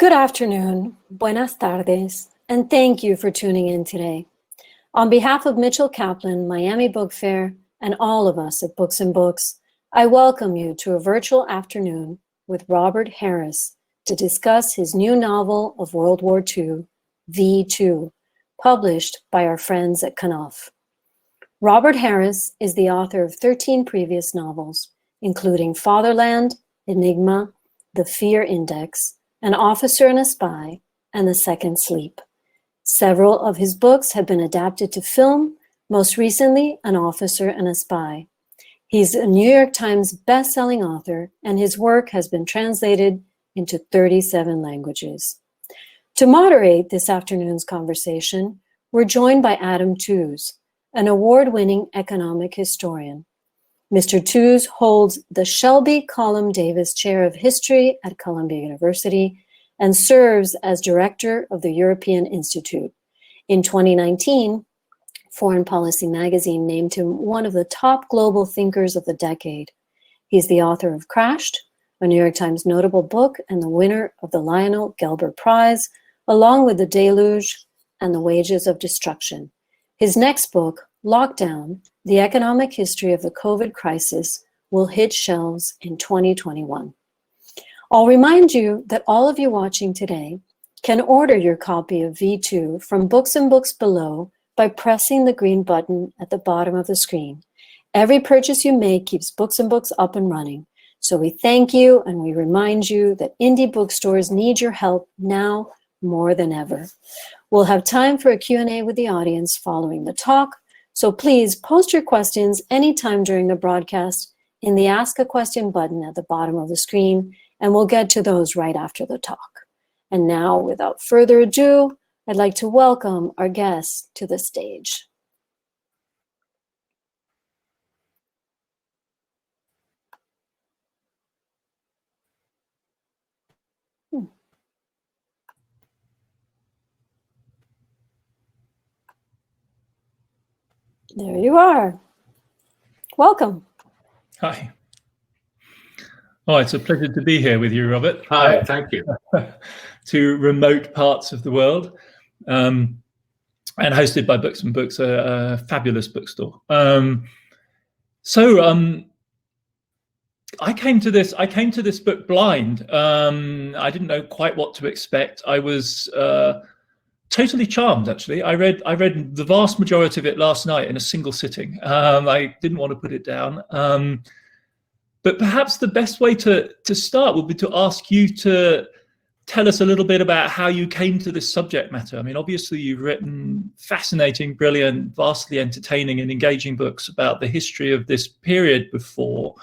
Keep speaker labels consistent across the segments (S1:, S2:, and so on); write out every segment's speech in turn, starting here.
S1: Good afternoon, buenas tardes, and thank you for tuning in today. On behalf of Mitchell Kaplan, Miami Book Fair, and all of us at Books and Books, I welcome you to a virtual afternoon with Robert Harris to discuss his new novel of World War II, V2, published by our friends at Knopf. Robert Harris is the author of 13 previous novels, including Fatherland, Enigma, The Fear Index, An Officer and a Spy, and The Second Sleep. Several of his books have been adapted to film, most recently An Officer and a Spy. He's a New York Times best-selling author, and his work has been translated into 37 languages. To moderate this afternoon's conversation, we're joined by Adam Tooze, an award-winning economic historian. Mr. Tooze holds the Shelby Colum Davis Chair of History at Columbia University and serves as director of the European Institute. In 2019, Foreign Policy magazine named him one of the top global thinkers of the decade. He's the author of Crashed, a New York Times notable book and the winner of the Lionel Gelber Prize, along with The Deluge and The Wages of Destruction. His next book, Lockdown, The Economic History of the COVID Crisis, will hit shelves in 2021. I'll remind you that all of you watching today can order your copy of V2 from Books and Books below by pressing the green button at the bottom of the screen. Every purchase you make keeps Books and Books up and running. So we thank you and we remind you that indie bookstores need your help now more than ever. We'll have time for a Q&A with the audience following the talk. So please post your questions anytime during the broadcast in the Ask a Question button at the bottom of the screen, and we'll get to those right after the talk. And now, without further ado, I'd like to welcome our guests to the stage. There you are. Welcome.
S2: Hi. Oh, it's a pleasure to be here with you, Robert.
S3: Hi, thank you.
S2: To remote parts of the world, and hosted by Books and Books, a fabulous bookstore. I came to this book blind. I didn't know quite what to expect. I was totally charmed, actually. I read the vast majority of it last night in a single sitting. I didn't want to put it down. But perhaps the best way to start would be to ask you to tell us a little bit about how you came to this subject matter. I mean, obviously you've written fascinating, brilliant, vastly entertaining and engaging books about the history of this period before.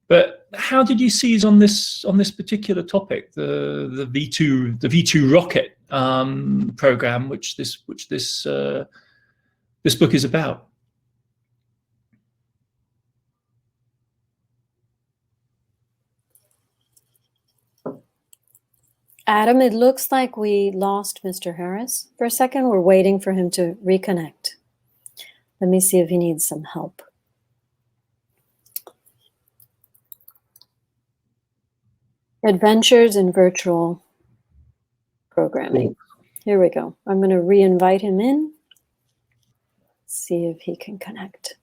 S2: But how did you seize on this particular topic, the V2 rocket program, which this book is about?
S1: Adam, it looks like we lost Mr. Harris for a second. We're waiting for him to reconnect. Let me see if he needs some help. Adventures in virtual programming. Here we go. I'm going to re-invite him in. See if he can connect.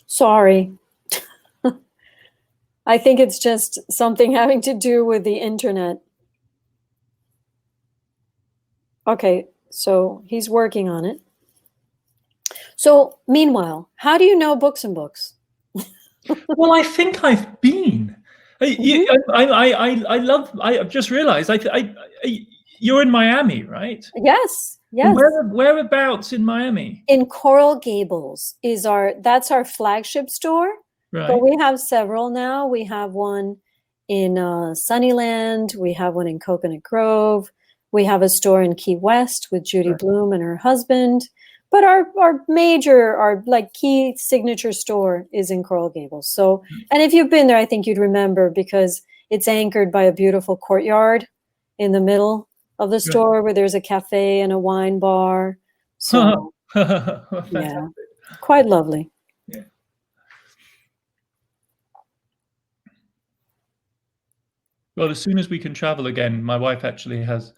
S1: Sorry. I think it's just something having to do with the internet. Okay, so he's working on it. So meanwhile, how do you know Books and Books?
S2: Well, I think I've been. I've just realized you're in Miami, right?
S1: Yes. Yes.
S2: Whereabouts in Miami?
S1: In Coral Gables that's our flagship store.
S2: Right.
S1: But we have several now. We have one in Sunnyland. We have one in Coconut Grove. We have a store in Key West with Judy Bloom and her husband. But our like key signature store is in Coral Gables. So, and if you've been there, I think you'd remember, because it's anchored by a beautiful courtyard in the middle of the store where there's a cafe and a wine bar. So, yeah, quite lovely.
S2: Yeah. Well, as soon as we can travel again, my wife actually has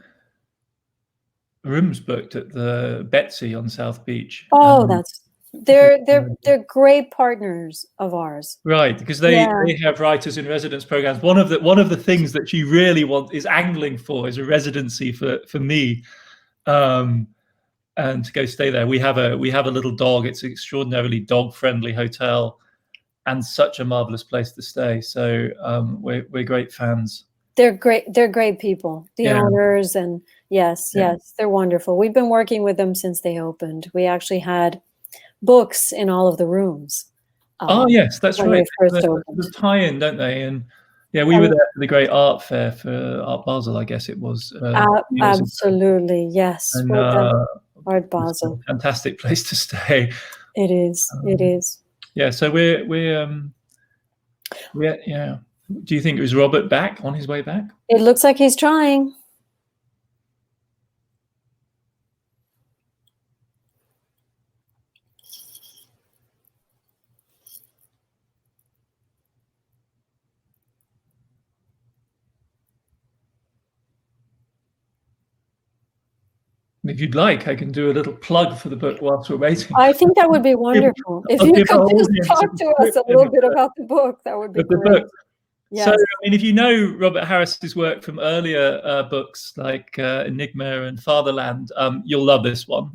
S2: rooms booked at the Betsy on South Beach.
S1: Oh, they're great partners of ours.
S2: Right, because they have writers in residence programs. One of the things that she really is angling for is a residency for me, and to go stay there. We have a little dog. It's an extraordinarily dog friendly hotel, and such a marvelous place to stay. So we're great fans.
S1: They're great people, the owners, and yes, they're wonderful. We've been working with them since they opened. We actually had books in all of the rooms.
S2: Oh yes, that's right.
S1: The
S2: tie-in, don't they? And we were there for the great art fair for Art Basel, I guess it was.
S1: Absolutely, yes.
S2: And,
S1: Art Basel,
S2: fantastic place to stay.
S1: It is. It is.
S2: Yeah. So we're Do you think it was Robert back on his way back?
S1: It looks like he's trying.
S2: If you'd like, I can do a little plug for the book whilst we're waiting.
S1: I think that would be wonderful. If you could just talk to us a little bit about the book, that would be great.
S2: Yes. So, I mean, if you know Robert Harris's work from earlier books like Enigma and Fatherland, you'll love this one.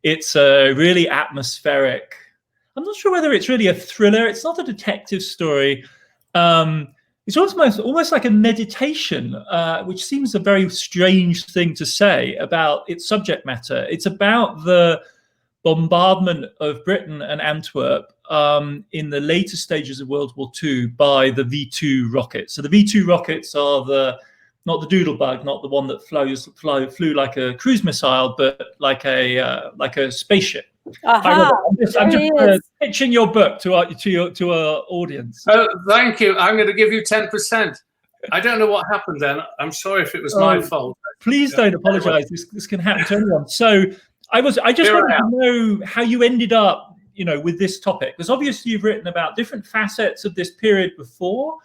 S2: It's a really atmospheric. I'm not sure whether it's really a thriller. It's not a detective story. It's almost like a meditation, which seems a very strange thing to say about its subject matter. It's about the bombardment of Britain and Antwerp in the later stages of World War II by the V2 rockets. So the V2 rockets are not the Doodlebug, not the one that flew like a cruise missile, but like a spaceship.
S1: I'm
S2: just pitching your book to our audience.
S3: Oh, thank you. I'm going to give you 10%. I don't know what happened then. I'm sorry if it was my fault.
S2: Please don't apologize. This can happen to anyone. So I just wanted to know how you ended up, with this topic, because obviously you've written about different facets of this period before.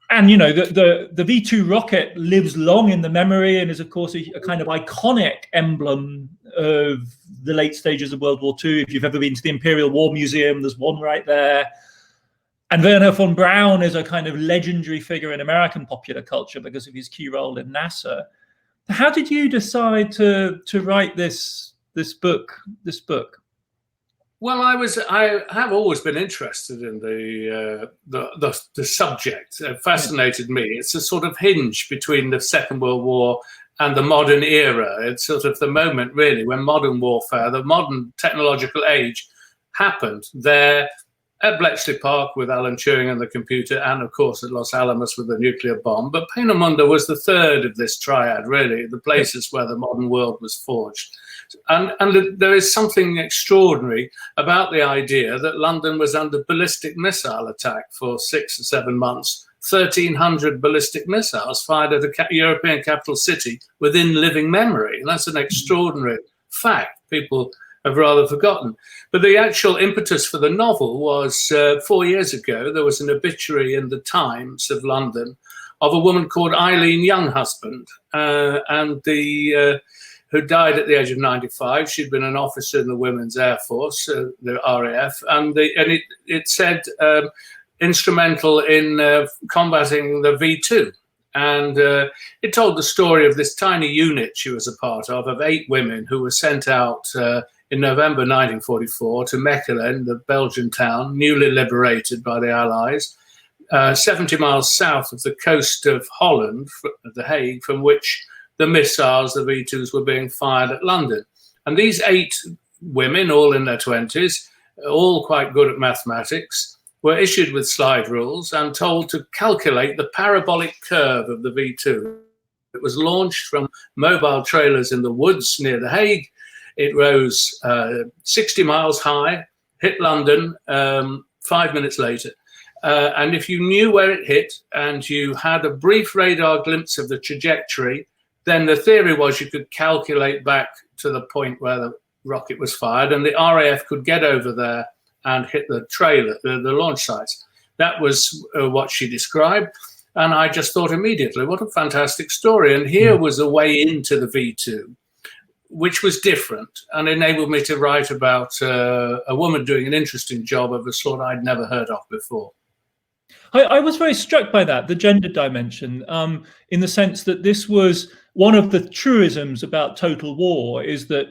S2: And, the V2 rocket lives long in the memory and is, of course, a kind of iconic emblem of the late stages of World War II. If you've ever been to the Imperial War Museum, there's one right there. And Werner von Braun is a kind of legendary figure in American popular culture because of his key role in NASA. How did you decide to write this book?
S3: Well, I have always been interested in the subject. It fascinated me. It's a sort of hinge between the Second World War and the modern era. It's sort of the moment, really, when modern warfare, the modern technological age, happened there at Bletchley Park with Alan Turing and the computer, and of course at Los Alamos with the nuclear bomb. But Peenemünde was the third of this triad, really, the places where the modern world was forged. And there is something extraordinary about the idea that London was under ballistic missile attack for 6 or 7 months. 1,300 ballistic missiles fired at a European capital city within living memory. And that's an extraordinary fact people have rather forgotten. But the actual impetus for the novel was 4 years ago, there was an obituary in the Times of London of a woman called Eileen Younghusband, who died at the age of 95. She'd been an officer in the Women's Air Force, the RAF, and it said instrumental in combating the V2. And it told the story of this tiny unit she was a part of 8 women who were sent out in November 1944 to Mechelen, the Belgian town, newly liberated by the Allies, 70 miles south of the coast of Holland, The Hague, from which the missiles, the V2s, were being fired at London. And these 8 women, all in their 20s, all quite good at mathematics, were issued with slide rules and told to calculate the parabolic curve of the V2. It was launched from mobile trailers in the woods near The Hague. It rose 60 miles high, hit London 5 minutes later. And if you knew where it hit and you had a brief radar glimpse of the trajectory, then the theory was you could calculate back to the point where the rocket was fired, and the RAF could get over there and hit the trailer, the launch sites. That was what she described. And I just thought immediately, what a fantastic story. And here was a way into the V2, which was different and enabled me to write about a woman doing an interesting job of a sort I'd never heard of before.
S2: I was very struck by that, the gender dimension, in the sense that this was one of the truisms about total war, is that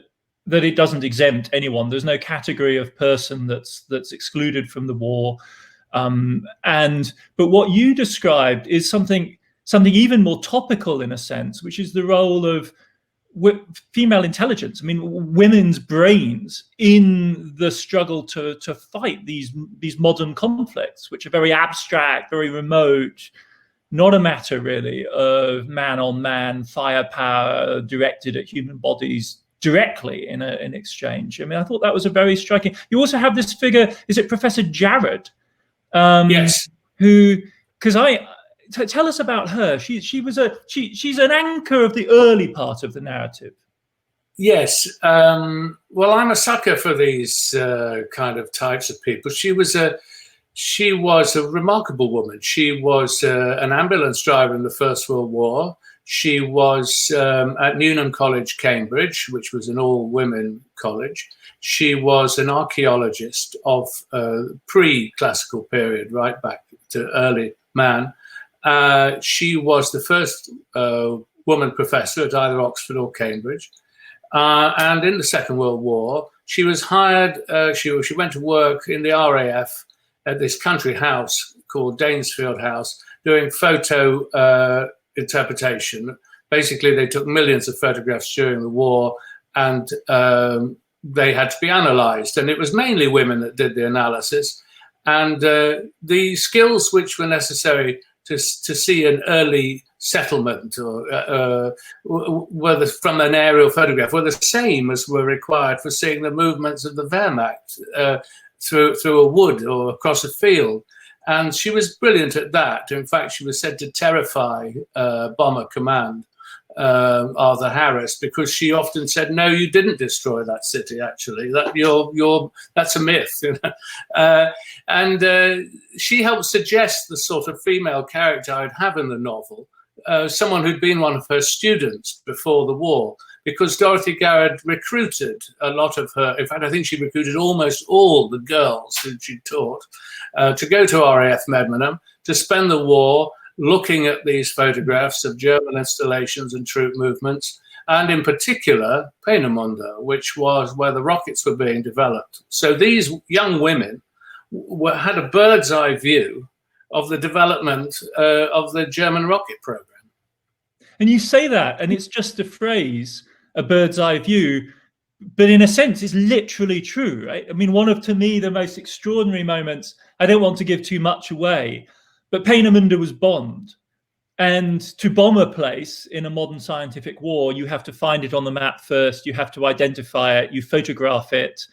S2: it doesn't exempt anyone. There's no category of person that's excluded from the war. But what you described is something even more topical in a sense, which is the role of female intelligence. I mean, women's brains in the struggle to fight these modern conflicts, which are very abstract, very remote, not a matter really of man-on-man firepower directed at human bodies directly in an exchange. I mean, I thought that was a very striking. You also have this figure, is it Professor Jared?
S3: Yes.
S2: Who, because tell us about her. She's an anchor of the early part of the narrative.
S3: Yes. Well, I'm a sucker for these kind of types of people. She was a remarkable woman. She was an ambulance driver in the First World War. She was at Newnham College, Cambridge, which was an all-women college. She was an archaeologist of pre-classical period, right back to early man. She was the first woman professor at either Oxford or Cambridge. And in the Second World War, she was hired, she went to work in the RAF at this country house called Danesfield House, doing photo interpretation. Basically, they took millions of photographs during the war, and they had to be analysed. And it was mainly women that did the analysis. And the skills which were necessary to see an early settlement or from an aerial photograph were the same as were required for seeing the movements of the Wehrmacht through a wood or across a field. And she was brilliant at that. In fact, she was said to terrify Bomber Command, Arthur Harris, because she often said, "No, you didn't destroy that city. Actually, that's a myth." And she helped suggest the sort of female character I'd have in the novel, someone who'd been one of her students before the war, because Dorothy Garrett recruited a lot of her. In fact, I think she recruited almost all the girls who she taught to go to RAF Medmenham to spend the war looking at these photographs of German installations and troop movements, and in particular Peenemünde, which was where the rockets were being developed. So these young women had a bird's eye view of the development of the German rocket program.
S2: And you say that, and it's just a phrase, a bird's eye view, but in a sense, it's literally true, right? I mean, one of, to me, the most extraordinary moments, I don't want to give too much away, but Peenemünde was bombed. And to bomb a place in a modern scientific war, you have to find it on the map first, you have to identify it, you photograph it,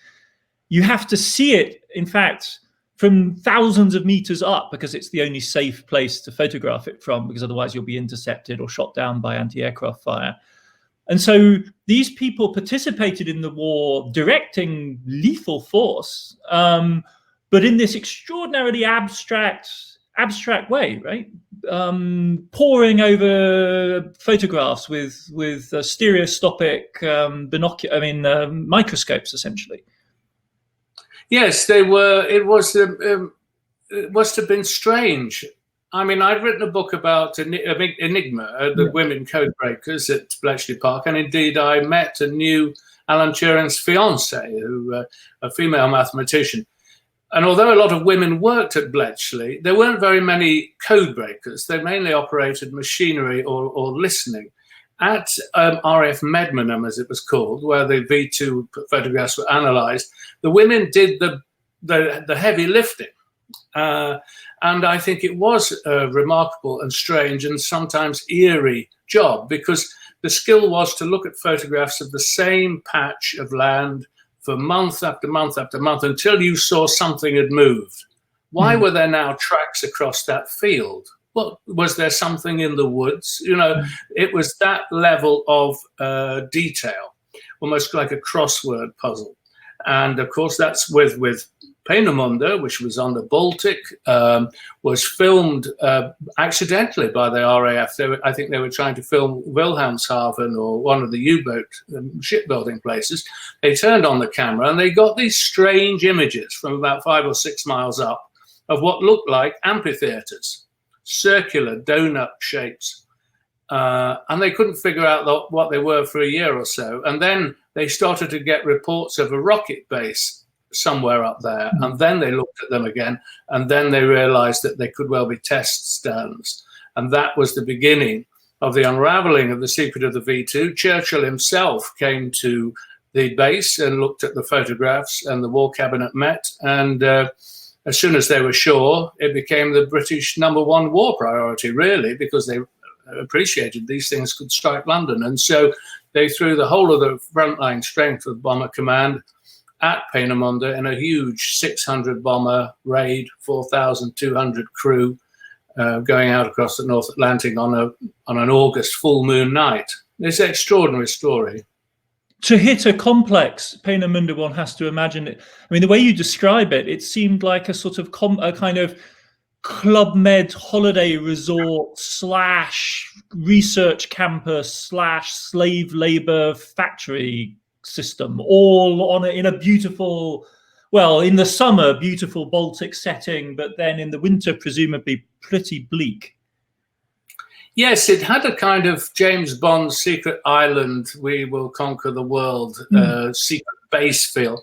S2: you have to see it, in fact, from thousands of meters up, because it's the only safe place to photograph it from, because otherwise you'll be intercepted or shot down by anti-aircraft fire. And so these people participated in the war, directing lethal force, but in this extraordinarily abstract way, right? Poring over photographs with stereoscopic microscopes, essentially.
S3: Yes, they were. It must have been strange. I mean, I'd written a book about Enigma, the women code breakers at Bletchley Park, and indeed I met and knew Alan Turing's fiancée, who a female mathematician. And although a lot of women worked at Bletchley, there weren't very many code breakers. They mainly operated machinery or listening. at RAF Medmenham, as it was called, where the V2 photographs were analysed, the women did the heavy lifting. And I think it was a remarkable and strange and sometimes eerie job, because the skill was to look at photographs of the same patch of land for month after month after month until you saw something had moved. Why were there now tracks across that field? Well, was there something in the woods? You know, it was that level of detail, almost like a crossword puzzle. And of course, that's with Peenemünde, which was on the Baltic, was filmed accidentally by the RAF. I think they were trying to film Wilhelmshaven or one of the U-boat shipbuilding places. They turned on the camera and they got these strange images from about 5 or 6 miles up of what looked like amphitheaters, circular donut shapes. And they couldn't figure out what they were for a year or so. And then they started to get reports of a rocket base somewhere up there. And then they looked at them again. And then they realized that they could well be test stands. And that was the beginning of the unraveling of the secret of the V2. Churchill himself came to the base and looked at the photographs, and the War Cabinet met. And as soon as they were sure, it became the British #1 war priority, really, because they appreciated these things could strike London. And so they threw the whole of the frontline strength of Bomber Command at Peenemünde in a huge 600 bomber raid, 4,200 crew, going out across the North Atlantic on an August full moon night. It's an extraordinary story.
S2: To hit a complex Peenemünde, one has to imagine it. I mean, the way you describe it, it seemed like a sort of a kind of Club Med holiday resort / research campus / slave labor factory system, all in a beautiful, well, in the summer, beautiful Baltic setting, but then in the winter, presumably pretty bleak.
S3: Yes, it had a kind of James Bond secret island, we will conquer the world, secret base feel.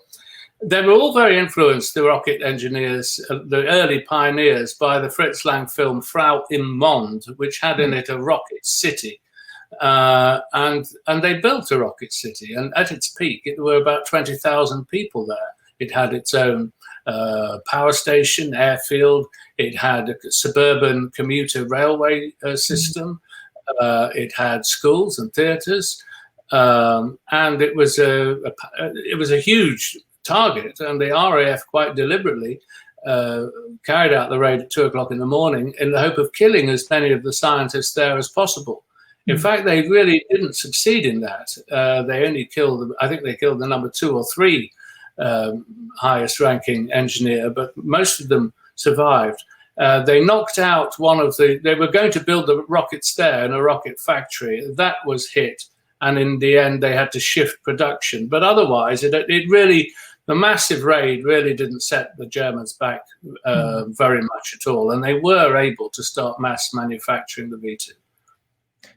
S3: They were all very influenced, the rocket engineers, the early pioneers, by the Fritz Lang film Frau im Mond, which had in it a rocket city. And they built a rocket city. And at its peak, there were about 20,000 people there. It had its own power station, airfield. It had a suburban commuter railway system. It had schools and theatres. And it was a huge target, and the RAF quite deliberately carried out the raid at 2 o'clock in the morning in the hope of killing as many of the scientists there as possible. In fact, they really didn't succeed in that. They only killed, I think they killed the number 2 or 3 highest ranking engineer, but most of them survived. They knocked out they were going to build the rockets there in a rocket factory. That was hit. And in the end, they had to shift production. But otherwise, the massive raid really didn't set the Germans back very much at all. And they were able to start mass manufacturing the V2.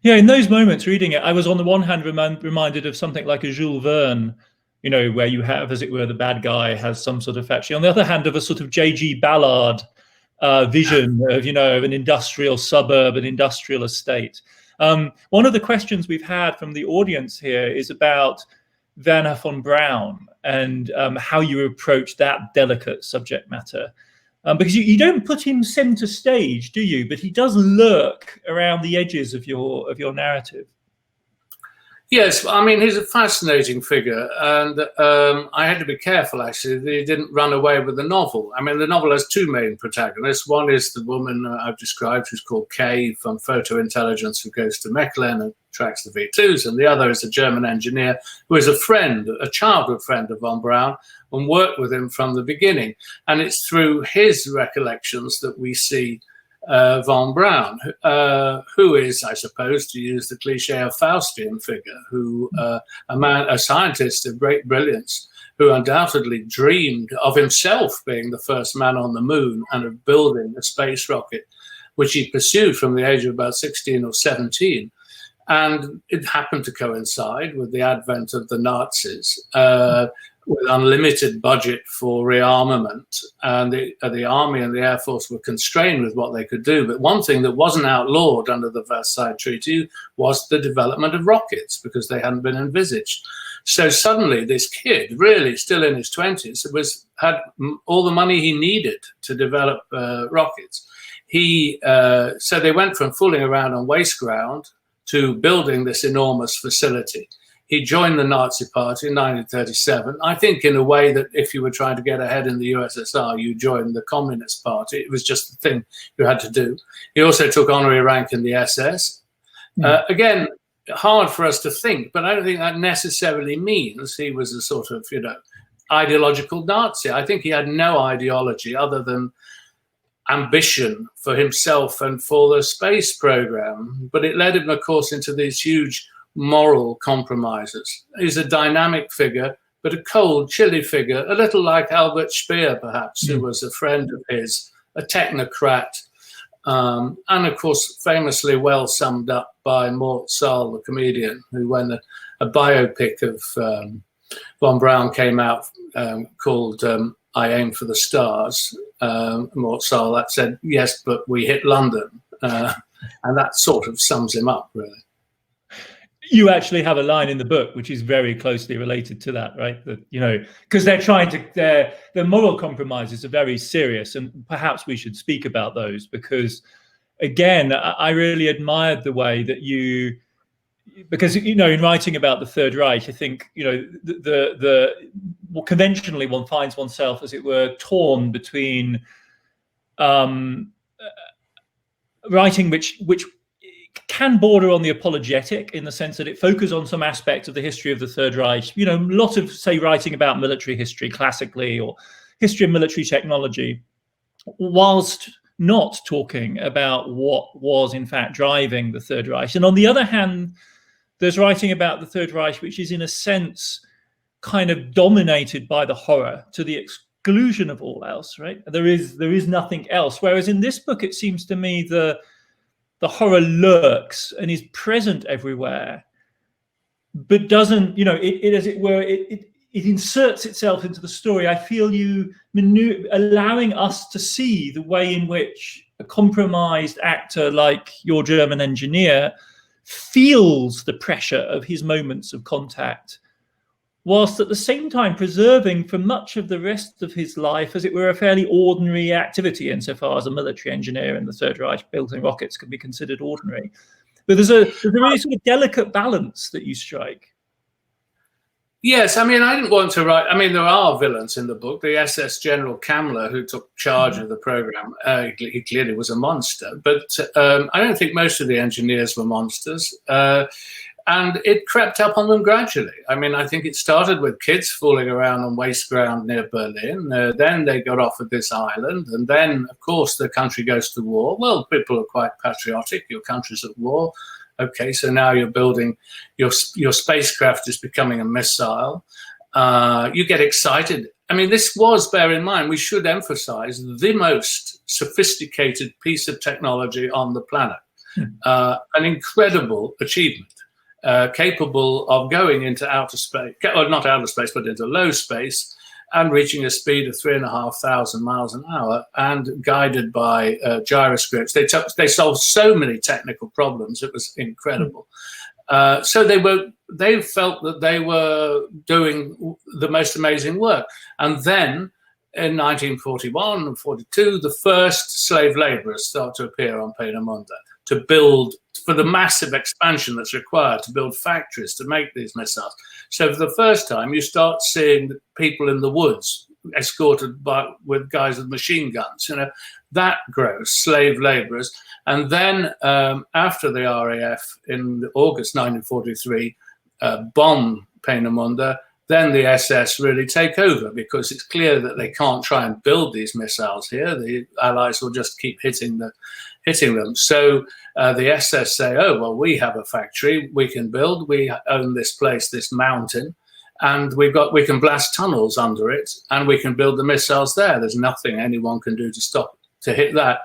S2: Yeah, in those moments reading it, I was on the one hand reminded of something like a Jules Verne, where you have, as it were, the bad guy has some sort of factory. On the other hand, of a sort of J.G. Ballard vision of, of an industrial suburb, an industrial estate. One of the questions we've had from the audience here is about Werner von Braun and how you approach that delicate subject matter. Because you don't put him center stage, do you? But he does lurk around the edges of your narrative.
S3: Yes, I mean, he's a fascinating figure, and I had to be careful, actually, that he didn't run away with the novel. I mean, the novel has 2 main protagonists. One is the woman I've described, who's called Kay from Photo Intelligence, who goes to Mechelen and tracks the V2s, and the other is a German engineer who is a childhood friend of von Braun, and worked with him from the beginning. And it's through his recollections that we see von Braun, who is, I suppose, to use the cliche, a Faustian figure, a scientist of great brilliance, who undoubtedly dreamed of himself being the first man on the moon and of building a space rocket, which he pursued from the age of about 16 or 17. And it happened to coincide with the advent of the Nazis. with unlimited budget for rearmament, and the Army and the Air Force were constrained with what they could do. But one thing that wasn't outlawed under the Versailles Treaty was the development of rockets, because they hadn't been envisaged. So suddenly this kid, really still in his 20s, had all the money he needed to develop rockets. So they went from fooling around on waste ground to building this enormous facility. He joined the Nazi Party in 1937. I think in a way that if you were trying to get ahead in the USSR, you joined the Communist Party. It was just the thing you had to do. He also took honorary rank in the SS. Again, hard for us to think, but I don't think that necessarily means he was a sort of, ideological Nazi. I think he had no ideology other than ambition for himself and for the space program. But it led him, of course, into these huge moral compromises. He's a dynamic figure, but a cold, chilly figure, a little like Albert Speer, perhaps, who was a friend of his, a technocrat, and of course, famously well summed up by Mort Sahl, the comedian, who, when a biopic of von Braun came out called I Aim for the Stars, Mort Sahl, that said, yes, but we hit London. And that sort of sums him up, really.
S2: You actually have a line in the book which is very closely related to that, right? That, because they're trying to, the moral compromises are very serious, and perhaps we should speak about those, because, again, I really admired the way that because in writing about the Third Reich, I think well, conventionally one finds oneself, as it were, torn between writing which can border on the apologetic, in the sense that it focuses on some aspect of the history of the Third Reich. A lot of, say, writing about military history classically, or history of military technology, whilst not talking about what was in fact driving the Third Reich. And on the other hand, there's writing about the Third Reich which is, in a sense, kind of dominated by the horror to the exclusion of all else, right? There is nothing else. Whereas in this book, it seems to me the horror lurks and is present everywhere, but doesn't, it as it were, it inserts itself into the story. I feel you allowing us to see the way in which a compromised actor like your German engineer feels the pressure of his moments of contact, whilst at the same time preserving for much of the rest of his life, as it were, a fairly ordinary activity, insofar as a military engineer in the Third Reich building rockets could be considered ordinary. But there's a really sort of delicate balance that you strike.
S3: Yes, I didn't want to write. There are villains in the book. The SS General Kammler, who took charge of the program, he clearly was a monster. But I don't think most of the engineers were monsters. And it crept up on them gradually. I think it started with kids fooling around on waste ground near Berlin. Then they got off at this island. And then, of course, the country goes to war. Well, people are quite patriotic. Your country's at war. Okay, so now you're building, your spacecraft is becoming a missile. You get excited. This was, bear in mind, we should emphasize, the most sophisticated piece of technology on the planet. An incredible achievement. Capable of going into outer space, or not outer space, but into low space, and reaching a speed of 3,500 miles an hour, and guided by gyroscopes. They solved so many technical problems; it was incredible. So they felt that they were doing the most amazing work. And then, in 1941 and 42, the first slave laborers start to appear on Peenemünde to build, for the massive expansion that's required to build factories to make these missiles. So for the first time, you start seeing people in the woods escorted with guys with machine guns. That grows, slave laborers. And then after the RAF in August 1943 bomb Peenemünde, then the SS really take over, because it's clear that they can't try and build these missiles here. The Allies will just keep hitting them. So the SS say, oh, well, we have a factory, we can build, we own this place, this mountain, and we can blast tunnels under it, and we can build the missiles there. There's nothing anyone can do to hit that.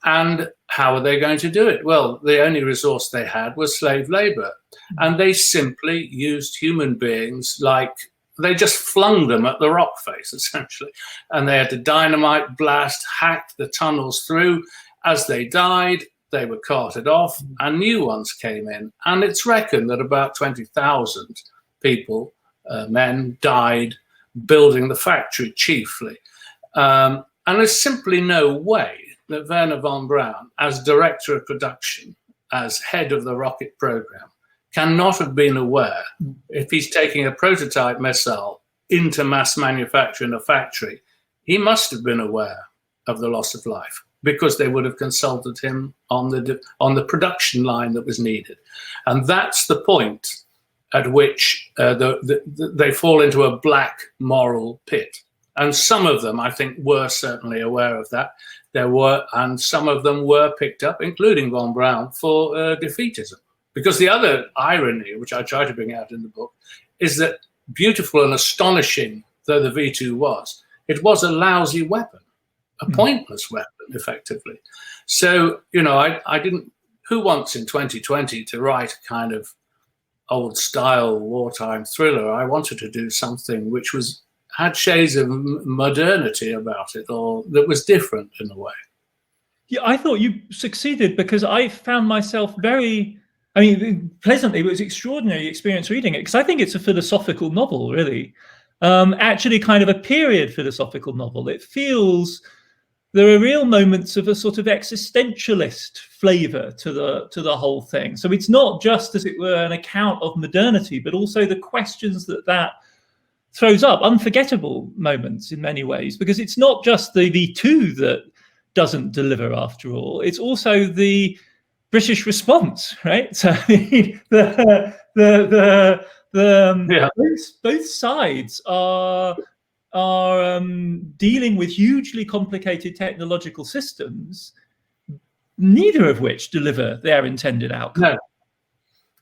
S3: And how are they going to do it? Well, the only resource they had was slave labor. And they simply used human beings like they just flung them at the rock face, essentially. And they had to dynamite blast, hack the tunnels through. As they died, they were carted off and new ones came in. And it's reckoned that about 20,000 people, men, died building the factory chiefly. And there's simply no way that Wernher von Braun, as director of production, as head of the rocket program, cannot have been aware, if he's taking a prototype missile into mass manufacture in a factory, he must have been aware of the loss of life, because they would have consulted him on the production line that was needed. And that's the point at which they fall into a black moral pit. And some of them, I think, were certainly aware of that. And some of them were picked up, including von Braun, for defeatism. Because the other irony, which I try to bring out in the book, is that beautiful and astonishing though the V2 was, it was a lousy weapon, a pointless weapon, effectively. So, I didn't, who wants in 2020 to write a kind of old style wartime thriller? I wanted to do something which had shades of modernity about it, or that was different in a way.
S2: Yeah, I thought you succeeded, because I found myself pleasantly, it was extraordinary experience reading it, because I think it's a philosophical novel, really. Actually kind of a period philosophical novel. It feels, there are real moments of a sort of existentialist flavor to the whole thing. So it's not just, as it were, an account of modernity, but also the questions that throws up, unforgettable moments in many ways, because it's not just the V2 that doesn't deliver after all. It's also the British response, right? So both sides are dealing with hugely complicated technological systems, neither of which deliver their intended outcome.
S3: No,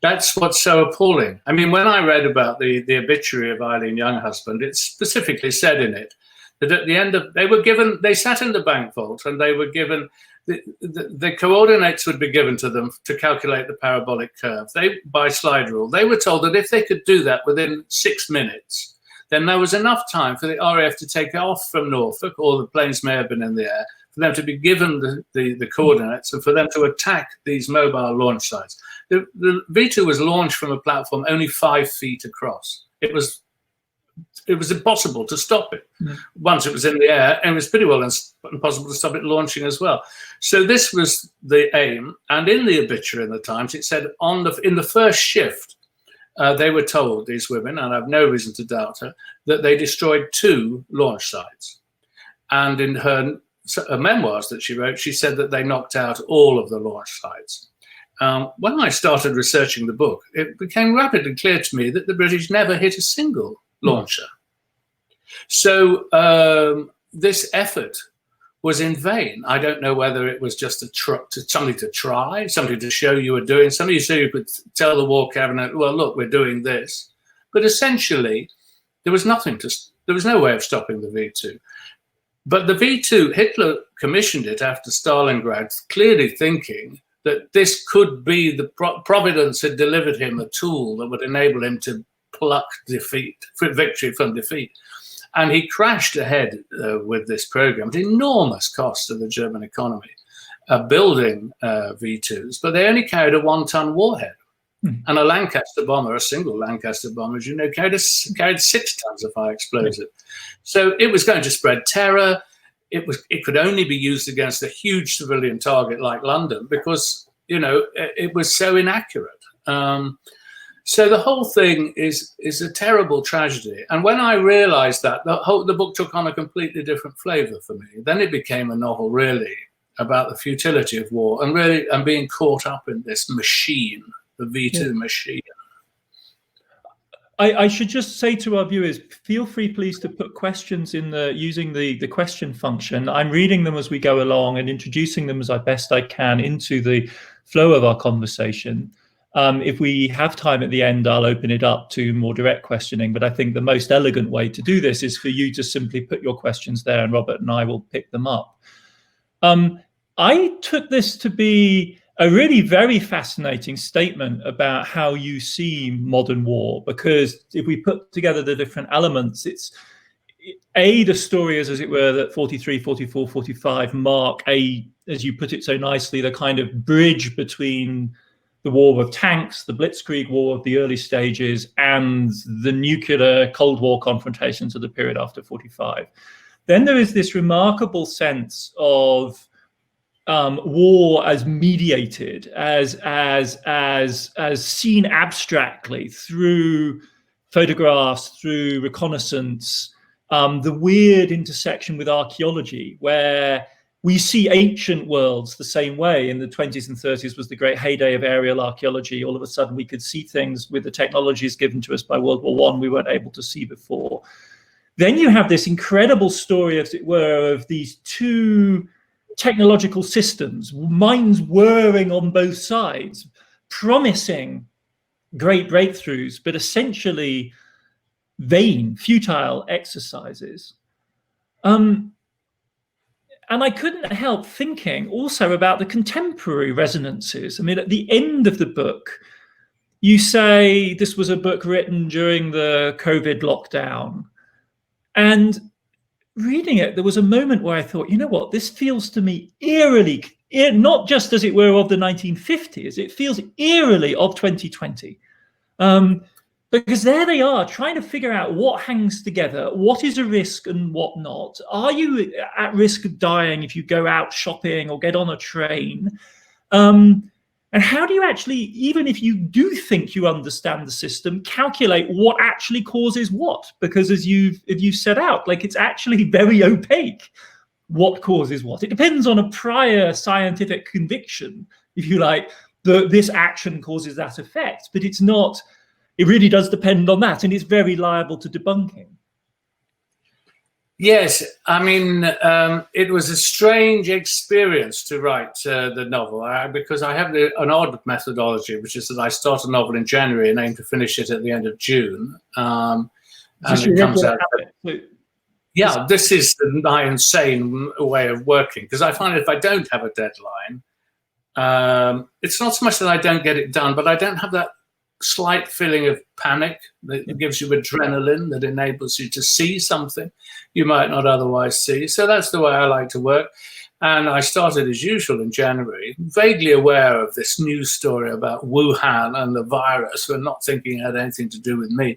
S3: that's what's so appalling. I mean, when I read about the obituary of Eileen Younghusband, it specifically said in it that at the end of, they sat in the bank vault and they were given, the coordinates would be given to them to calculate the parabolic curve. By slide rule, they were told that if they could do that within 6 minutes, then there was enough time for the RAF to take off from Norfolk, or the planes may have been in the air, for them to be given the coordinates and for them to attack these mobile launch sites. The V2 was launched from a platform only 5 feet across. It was impossible to stop it once it was in the air, and it was pretty well impossible to stop it launching as well. So this was the aim. And in the obituary in the Times, it said in the first shift, they were told, these women, and I have no reason to doubt her, that they destroyed 2 launch sites. And in her memoirs that she wrote, she said that they knocked out all of the launch sites. When I started researching the book, it became rapidly clear to me that the British never hit a single launcher. So this effort was in vain. I don't know whether it was just something to try, something to show you were doing, something so you could tell the War Cabinet, well, look, we're doing this. But essentially, there was no way of stopping the V2. But the V2, Hitler commissioned it after Stalingrad, clearly thinking that this could be Providence had delivered him a tool that would enable him to pluck victory from defeat. And he crashed ahead with this program at enormous cost to the German economy, building V2s, but they only carried a 1-ton warhead. And a Lancaster bomber, a single Lancaster bomber, as you know, carried 6 tons of high explosive. So it was going to spread terror. It could only be used against a huge civilian target like London because, it was so inaccurate. So the whole thing is a terrible tragedy. And when I realized that, the book took on a completely different flavor for me. Then it became a novel really about the futility of war and being caught up in this machine, the V2 machine.
S2: I should just say to our viewers, feel free, please, to put questions in using the question function. I'm reading them as we go along and introducing them as best I can into the flow of our conversation. If we have time at the end, I'll open it up to more direct questioning. But I think the most elegant way to do this is for you to simply put your questions there and Robert and I will pick them up. I took this to be a really very fascinating statement about how you see modern war, because if we put together the different elements, it's the story is, as it were, that 43, 44, 45 mark as you put it so nicely, the kind of bridge between the war of tanks, the Blitzkrieg war of the early stages, and the nuclear Cold War confrontations of the period after 45. Then there is this remarkable sense of war as mediated, as seen abstractly through photographs, through reconnaissance, the weird intersection with archaeology, where we see ancient worlds the same way. In the 20s and 30s was the great heyday of aerial archaeology. All of a sudden we could see things with the technologies given to us by World War I we weren't able to see before. Then you have this incredible story, as it were, of these two technological systems, minds whirring on both sides, promising great breakthroughs, but essentially vain, futile exercises. And I couldn't help thinking also about the contemporary resonances. I mean, at the end of the book, you say this was a book written during the COVID lockdown. And reading it, there was a moment where I thought, you know what, this feels to me eerily, not just as it were of the 1950s, it feels eerily of 2020. Because there they are trying to figure out what hangs together, what is a risk and what not. Are you at risk of dying if you go out shopping or get on a train? And how do you actually, even if you do think you understand the system, calculate what actually causes what? Because as you've set out, like, it's actually very opaque what causes what. It depends on a prior scientific conviction, if you like, this action causes that effect, but it's not. It really does depend on that, and it's very liable to debunking.
S3: Yes, I mean, it was a strange experience to write the novel because I have an odd methodology, which is that I start a novel in January and aim to finish it at the end of June. And it comes out. Yeah, this is my insane way of working, because I find if I don't have a deadline, it's not so much that I don't get it done, but I don't have that slight feeling of panic that gives you adrenaline that enables you to see something you might not otherwise see. So that's the way I like to work. And I started as usual in January, vaguely aware of this news story about Wuhan and the virus, but not thinking it had anything to do with me.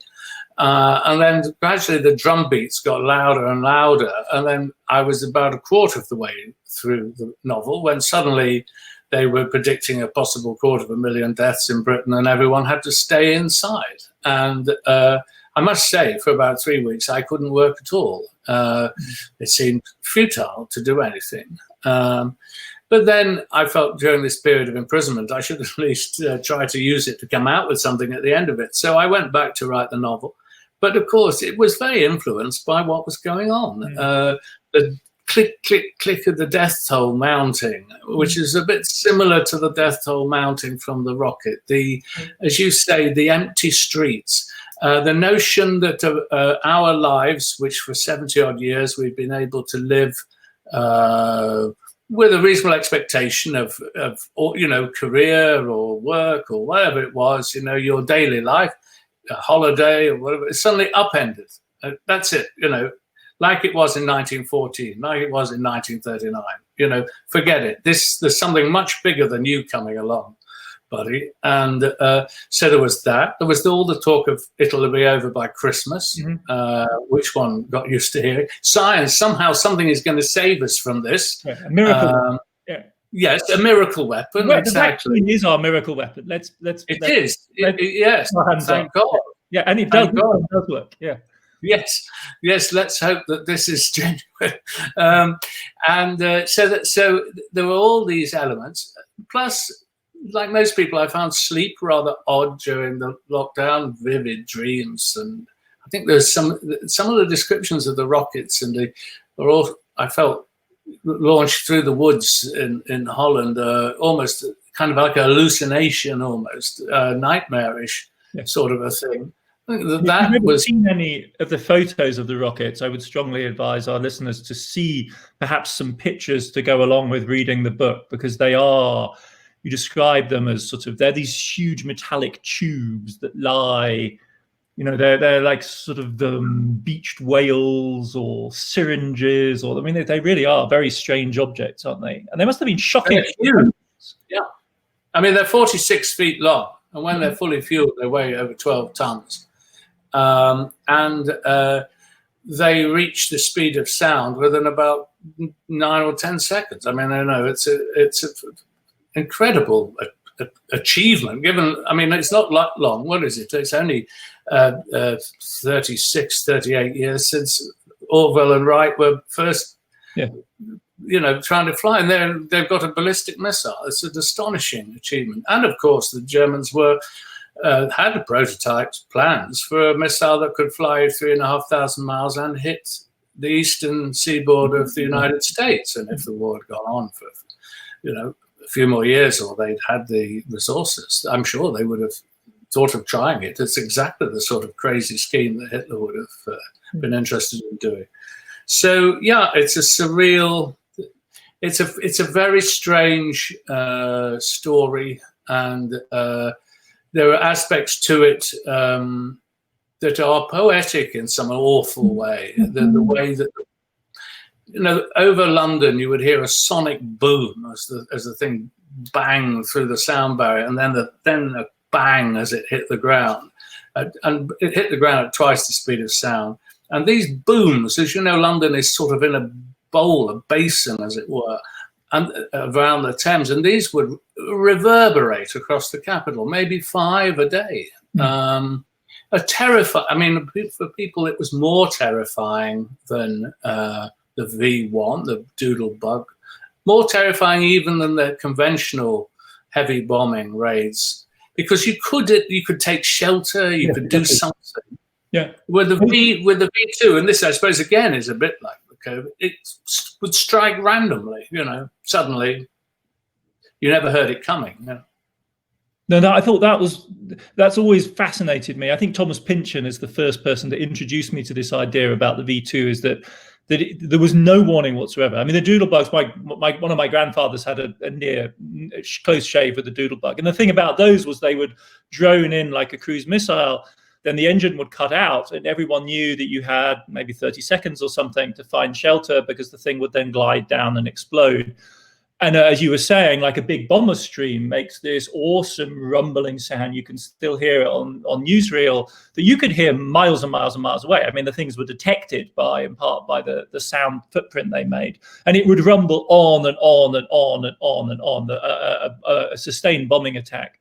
S3: And then gradually the drum beats got louder and louder. And then I was about a quarter of the way through the novel when suddenly they were predicting a possible 250,000 deaths in Britain, and everyone had to stay inside. And I must say, for about 3 weeks, I couldn't work at all. It seemed futile to do anything. But then I felt during this period of imprisonment, I should at least try to use it to come out with something at the end of it. So I went back to write the novel. But of course, it was very influenced by what was going on. The click, click, click of the death toll mounting, which is a bit similar to the death toll mounting from the rocket. As you say, the empty streets, the notion that our lives, which for 70 odd years we've been able to live with a reasonable expectation of career or work or whatever it was, your daily life, a holiday or whatever, it's suddenly upended. That's it, like it was in 1914, like it was in 1939. Forget it. There's something much bigger than you coming along, buddy. And so there was that. There was all the talk of it'll be over by Christmas, which one got used to hearing. Science, somehow something is going to save us from this.
S2: Yeah, a miracle.
S3: Yes, a miracle weapon.
S2: Well,
S3: exactly.
S2: It is our miracle weapon. Yes.
S3: Thank God.
S2: Yeah, and it does work. Yeah. Yes. Let's hope that this is genuine. So there were all these elements. Plus, like most people, I found sleep rather odd during the lockdown. Vivid dreams, and I think there's some of the descriptions of the rockets and I felt launched through the woods in Holland, almost kind of like a hallucination, almost nightmarish sort of a thing. If you've never seen any of the photos of the rockets, I would strongly advise our listeners to see perhaps some pictures to go along with reading the book, because they are you describe them as sort of, they're these huge metallic tubes that lie, you know, they're like sort of beached whales or syringes, or I mean, they really are very strange objects, aren't they? And they must have been shocking.
S3: Yeah, I mean, they're 46 feet long, and when they're fully fueled, they weigh over 12 tons. They reach the speed of sound within about 9 or 10 seconds. I mean, I know it's an incredible achievement. Given, I mean, it's not long. What is it? It's only 36, 38 years since Orville and Wright were first, you know, trying to fly, and they've got a ballistic missile. It's an astonishing achievement. And of course, the Germans had a prototype plans for a missile that could fly 3,500 miles and hit the eastern seaboard of the United States. And if the war had gone on for, you know, a few more years, or they'd had the resources, I'm sure they would have thought of trying it. It's exactly the sort of crazy scheme that Hitler would have been interested in doing. So yeah, it's a surreal, it's a very strange story, and there are aspects to it that are poetic in some awful way. The way that, you know, over London you would hear a sonic boom as the thing banged through the sound barrier, and then a bang as it hit the ground, and it hit the ground at twice the speed of sound. And these booms, as you know, London is sort of in a bowl, a basin, as it were, and around the Thames, and these would reverberate across the capital, maybe 5 a day. I mean, for people, it was more terrifying than the V1, the Doodle Bug, more terrifying even than the conventional heavy bombing raids, because you could take shelter, you could do something.
S2: Yeah.
S3: With the V2, and this, I suppose, again, is a bit like the COVID, it would strike randomly, you know, suddenly. You never heard it coming. No.
S2: No, I thought that's always fascinated me. I think Thomas Pynchon is the first person to introduce me to this idea about the V2, is that there was no warning whatsoever. I mean, the Doodlebugs, one of my grandfathers had a near close shave with the Doodlebug. And the thing about those was they would drone in like a cruise missile, then the engine would cut out, and everyone knew that you had maybe 30 seconds or something to find shelter, because the thing would then glide down and explode. And as you were saying, like a big bomber stream makes this awesome rumbling sound. You can still hear it on newsreel that you could hear miles and miles and miles away. I mean, the things were detected in part by the sound footprint they made. And it would rumble on and on and on and on and on. A sustained bombing attack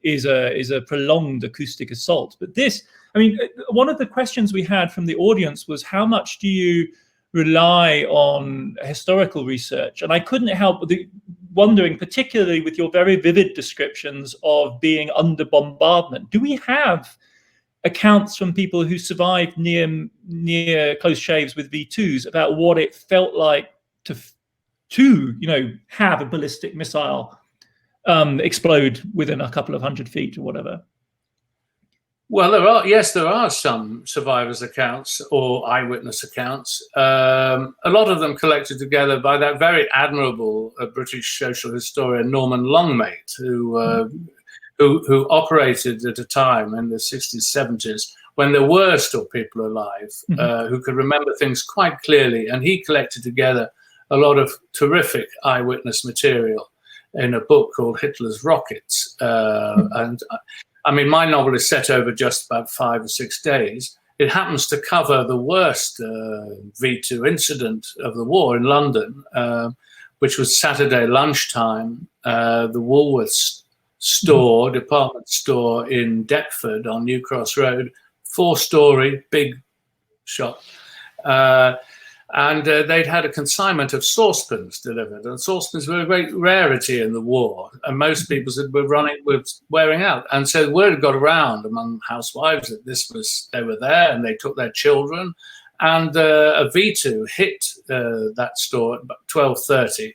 S2: is a prolonged acoustic assault. But this, I mean, one of the questions we had from the audience was, how much do you rely on historical research? And I couldn't help wondering, particularly with your very vivid descriptions of being under bombardment, do we have accounts from people who survived near close shaves with V2s about what it felt like to you know, have a ballistic missile explode within a couple of 100 feet or whatever?
S3: Well, there are some survivors' accounts or eyewitness accounts. A lot of them collected together by that very admirable British social historian Norman Longmate, who operated at a time in the 60s, 70s when there were still people alive who could remember things quite clearly, and he collected together a lot of terrific eyewitness material in a book called Hitler's Rockets, and. I mean, my novel is set over just about 5 or 6 days. It happens to cover the worst V2 incident of the war in London, which was Saturday lunchtime. The Woolworths store, department store in Deptford on New Cross Road, 4-story, big shop. And they'd had a consignment of saucepans delivered, and saucepans were a great rarity in the war, and most people were wearing out. And so word had got around among housewives that they were there, and they took their children, and a V2 hit that store at 12:30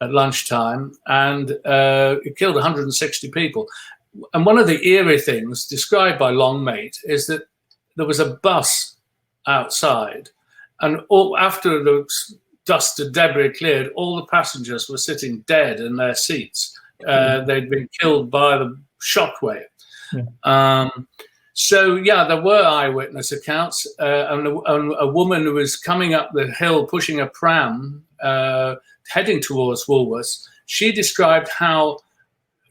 S3: at lunchtime, and it killed 160 people. And one of the eerie things described by Longmate is that there was a bus outside, and after the dust and debris cleared, all the passengers were sitting dead in their seats. They'd been killed by the shockwave.
S2: Yeah.
S3: So there were eyewitness accounts, and a woman who was coming up the hill pushing a pram, heading towards Woolworths. She described how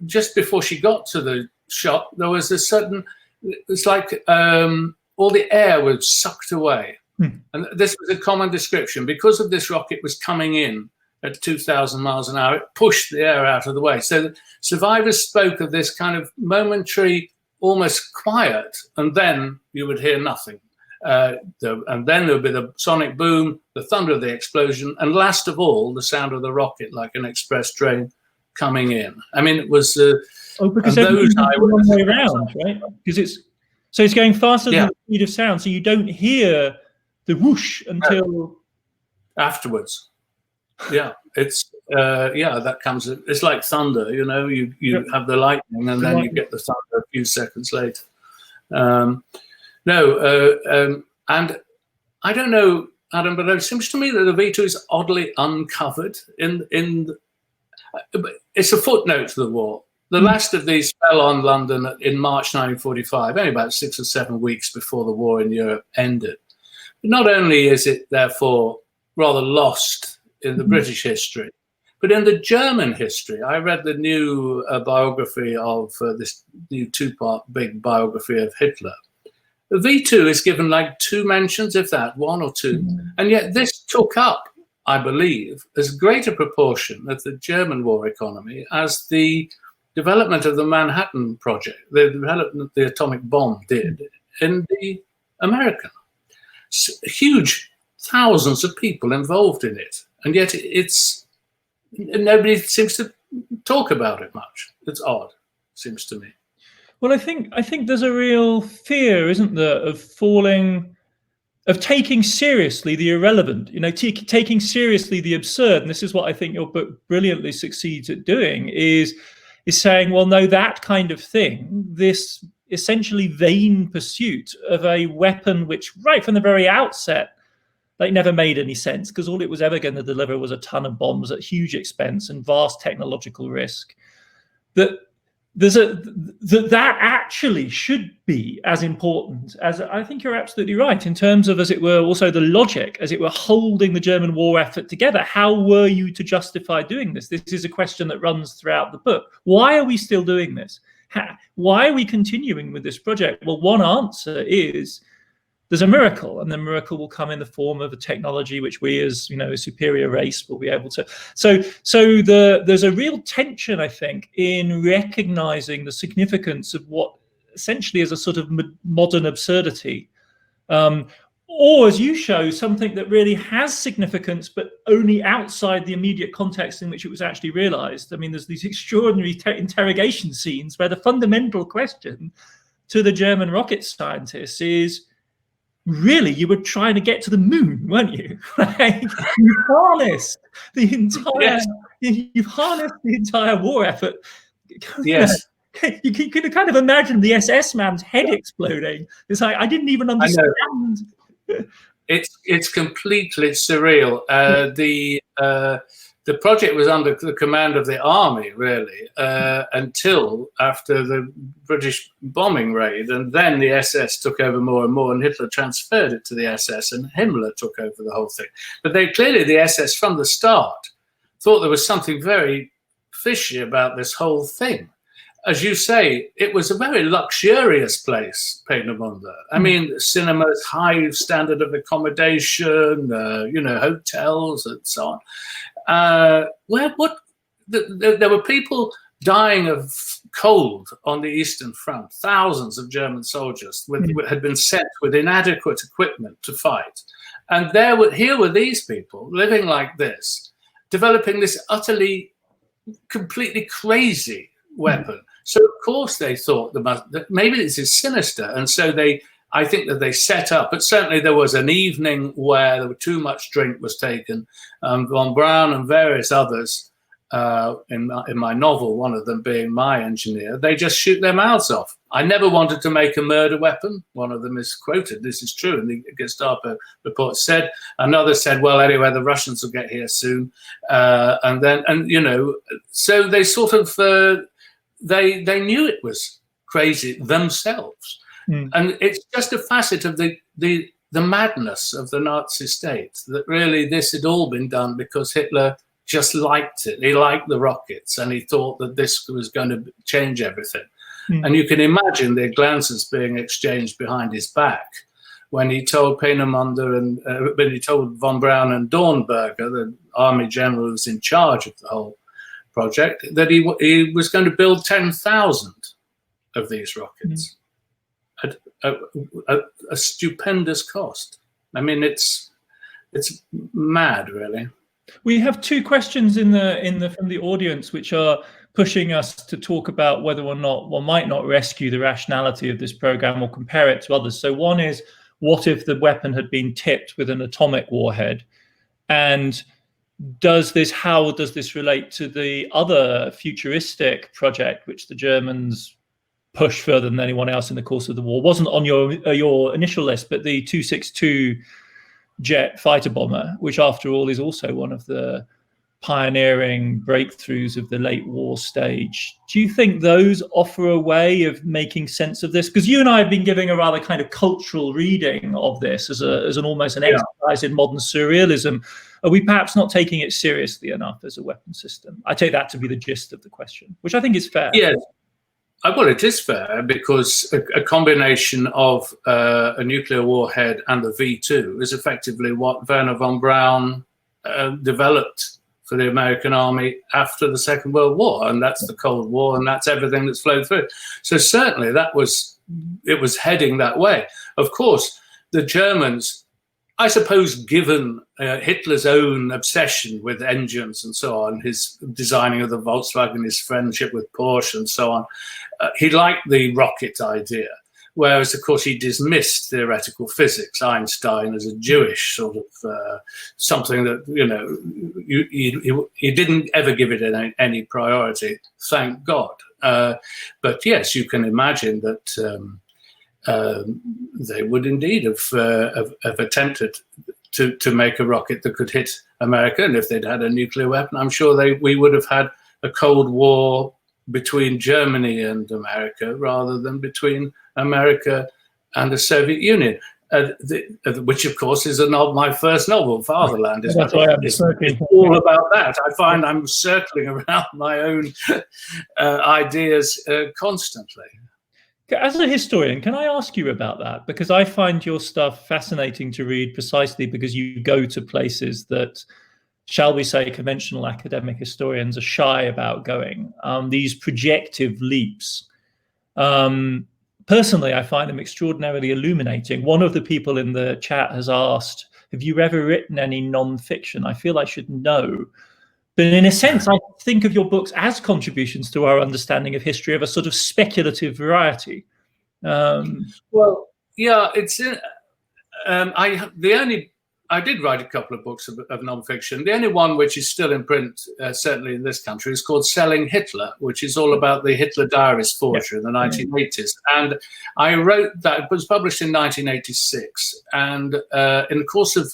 S3: just before she got to the shop, there was a sudden, it's like all the air was sucked away. And this was a common description. Because of this rocket was coming in at 2,000 miles an hour, it pushed the air out of the way. So survivors spoke of this kind of momentary, almost quiet, and then you would hear nothing. And then there would be the sonic boom, the thunder of the explosion, and last of all, the sound of the rocket like an express train coming in. I mean, it was
S2: because those one way around, right? Because it's going faster than the speed of sound, so you don't hear the whoosh until
S3: afterwards. It's that comes. It's like thunder, you have the lightning and then you get the thunder a few seconds later. And I don't know, Adam, but it seems to me that the V2 is oddly uncovered it's a footnote to the war. The last of these fell on London in March 1945, only about 6 or 7 weeks before the war in Europe ended. Not only is it therefore rather lost in the British history, but in the German history. I read the new biography of this new 2-part big biography of Hitler. The V2 is given like 2 mentions, if that, 1 or 2. And yet this took up, I believe, as great a proportion of the German war economy as the development of the Manhattan Project, the development of the atomic bomb did in the American. Huge thousands of people involved in it, and yet nobody seems to talk about it much. It's odd, seems to me.
S2: Well, I think there's a real fear, isn't there, of taking seriously the irrelevant, taking seriously the absurd. And this is what I think your book brilliantly succeeds at doing, is saying, well, no, that kind of thing, this essentially vain pursuit of a weapon which right from the very outset, never made any sense, because all it was ever going to deliver was a ton of bombs at huge expense and vast technological risk, that actually should be as important as, I think you're absolutely right, in terms of, as it were, also the logic, as it were, holding the German war effort together. How were you to justify doing this? This is a question that runs throughout the book. Why are we still doing this? Why are we continuing with this project? Well, one answer is there's a miracle, and the miracle will come in the form of a technology which we, as a superior race, will be able to. So there's a real tension, I think, in recognizing the significance of what essentially is a sort of modern absurdity, or, as you show, something that really has significance, but only outside the immediate context in which it was actually realized. I mean, there's these extraordinary interrogation scenes where the fundamental question to the German rocket scientists is, really, you were trying to get to the moon, weren't you? You've harnessed the entire, you've harnessed the entire war effort.
S3: Yes.
S2: You can kind of imagine the SS man's head exploding. It's like, I didn't even understand.
S3: It's completely surreal. The project was under the command of the army, really, until after the British bombing raid, and then the SS took over more and more, and Hitler transferred it to the SS, and Himmler took over the whole thing. But the SS from the start thought there was something very fishy about this whole thing. As you say, it was a very luxurious place, Peenemünde. I mean, cinemas, high standard of accommodation, hotels and so on. There were people dying of cold on the Eastern Front. Thousands of German soldiers had been sent with inadequate equipment to fight. And here were these people living like this, developing this utterly, completely crazy weapon. So, of course, they thought that maybe this is sinister. And so I think that they set up, but certainly there was an evening where too much drink was taken. Von Braun and various others in my novel, one of them being my engineer, they just shoot their mouths off. I never wanted to make a murder weapon. One of them is quoted, this is true, and the Gestapo report said. Another said, well, anyway, the Russians will get here soon. And you know, so they sort of, they knew it was crazy themselves. And it's just a facet of the madness of the Nazi state, that really this had all been done because Hitler just liked it. He liked the rockets, and he thought that this was going to change everything. And you can imagine the glances being exchanged behind his back when he told Peenemünde and when he told von Braun and Dornberger, the army general who was in charge of the whole project, that he was going to build 10,000 of these rockets at a stupendous cost. I mean, it's mad, really.
S2: We have two questions from the audience, which are pushing us to talk about whether or not one might not rescue the rationality of this program or compare it to others. So one is, what if the weapon had been tipped with an atomic warhead? And how does this relate to the other futuristic project, which the Germans pushed further than anyone else in the course of the war? Wasn't on your initial list, but the 262 jet fighter bomber, which after all is also one of the pioneering breakthroughs of the late war stage. Do you think those offer a way of making sense of this? Because you and I have been giving a rather kind of cultural reading of this as an almost an exercise in modern surrealism. Are we perhaps not taking it seriously enough as a weapon system? I take that to be the gist of the question, which I think is fair.
S3: Yes. Well, it is fair, because a combination of a nuclear warhead and the V2 is effectively what Werner von Braun developed for the American army after the Second World War, and that's the Cold War, and that's everything that's flowed through. So certainly it was heading that way. Of course, the Germans, I suppose, given Hitler's own obsession with engines and so on, his designing of the Volkswagen, his friendship with Porsche and so on, he liked the rocket idea. Whereas, of course, he dismissed theoretical physics, Einstein, as a Jewish sort of something that, you know, he didn't ever give it any priority, thank God. But yes, you can imagine that they would indeed have attempted to make a rocket that could hit America. And if they'd had a nuclear weapon, I'm sure we would have had a Cold War between Germany and America rather than between America and the Soviet Union, which of course is my first novel, Fatherland. It's all about that. I find I'm circling around my own ideas constantly.
S2: As a historian, can I ask you about that? Because I find your stuff fascinating to read, precisely because you go to places that, shall we say, conventional academic historians are shy about going. These projective leaps. Personally, I find them extraordinarily illuminating. One of the people in the chat has asked, have you ever written any non-fiction? I feel I should know. But in a sense, I think of your books as contributions to our understanding of history of a sort of speculative variety.
S3: Well, yeah, it's I did write a couple of books of non-fiction. The only one which is still in print, certainly in this country, is called Selling Hitler, which is all about the Hitler Diaries forgery in the 1980s. And I wrote that. It was published in 1986. And in the course of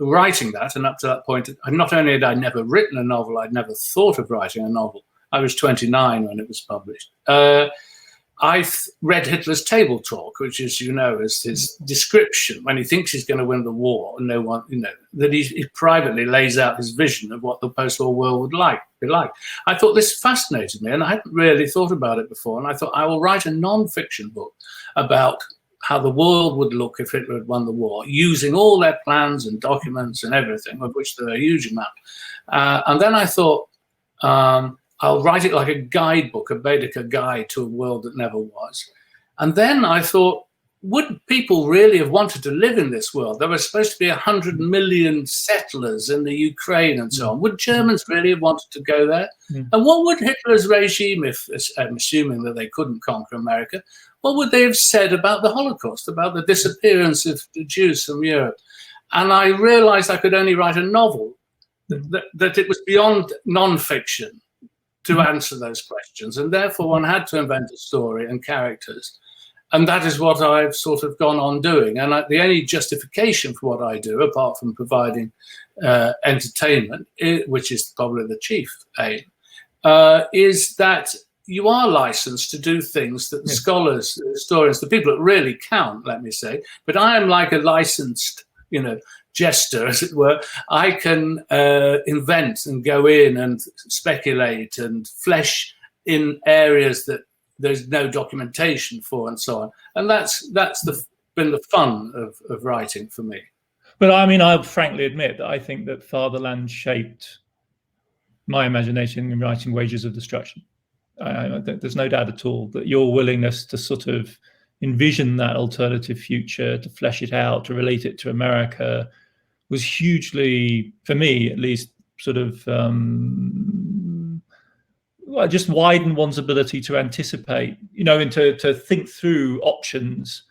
S3: writing that, and up to that point, not only had I never written a novel, I'd never thought of writing a novel. I was 29 when it was published. I read Hitler's Table Talk, which, as you know, is his description when he thinks he's going to win the war, and no one, you know, that he privately lays out his vision of what the post-war world would be like. I thought this fascinated me, and I hadn't really thought about it before. And I thought I will write a non-fiction book about how the world would look if Hitler had won the war, using all their plans and documents and everything, of which there are a huge amount. And then I thought, I'll write it like a guidebook, a Baedeker guide to a world that never was. And then I thought, would people really have wanted to live in this world? There were supposed to be 100 million settlers in the Ukraine and so on. Would Germans really have wanted to go there? And what would Hitler's regime, if I'm assuming that they couldn't conquer America, what would they have said about the Holocaust, about the disappearance of the Jews from Europe? And I realized I could only write a novel that it was beyond non-fiction to answer those questions, and therefore one had to invent a story and characters. And that is what I've sort of gone on doing. And the only justification for what I do, apart from providing entertainment, which is probably the chief aim, is that you are licensed to do things that the scholars, the historians, the people that really count, let me say. But I am like a licensed, jester, as it were. I can invent and go in and speculate and flesh in areas that there's no documentation for, and so on. And that's been the fun of writing for me.
S2: But I mean, I'll frankly admit that I think that Fatherland shaped my imagination in writing Wages of Destruction. There's no doubt at all that your willingness to sort of envision that alternative future, to flesh it out, to relate it to America, was hugely, for me at least, sort of just widen one's ability to anticipate, and to think through options.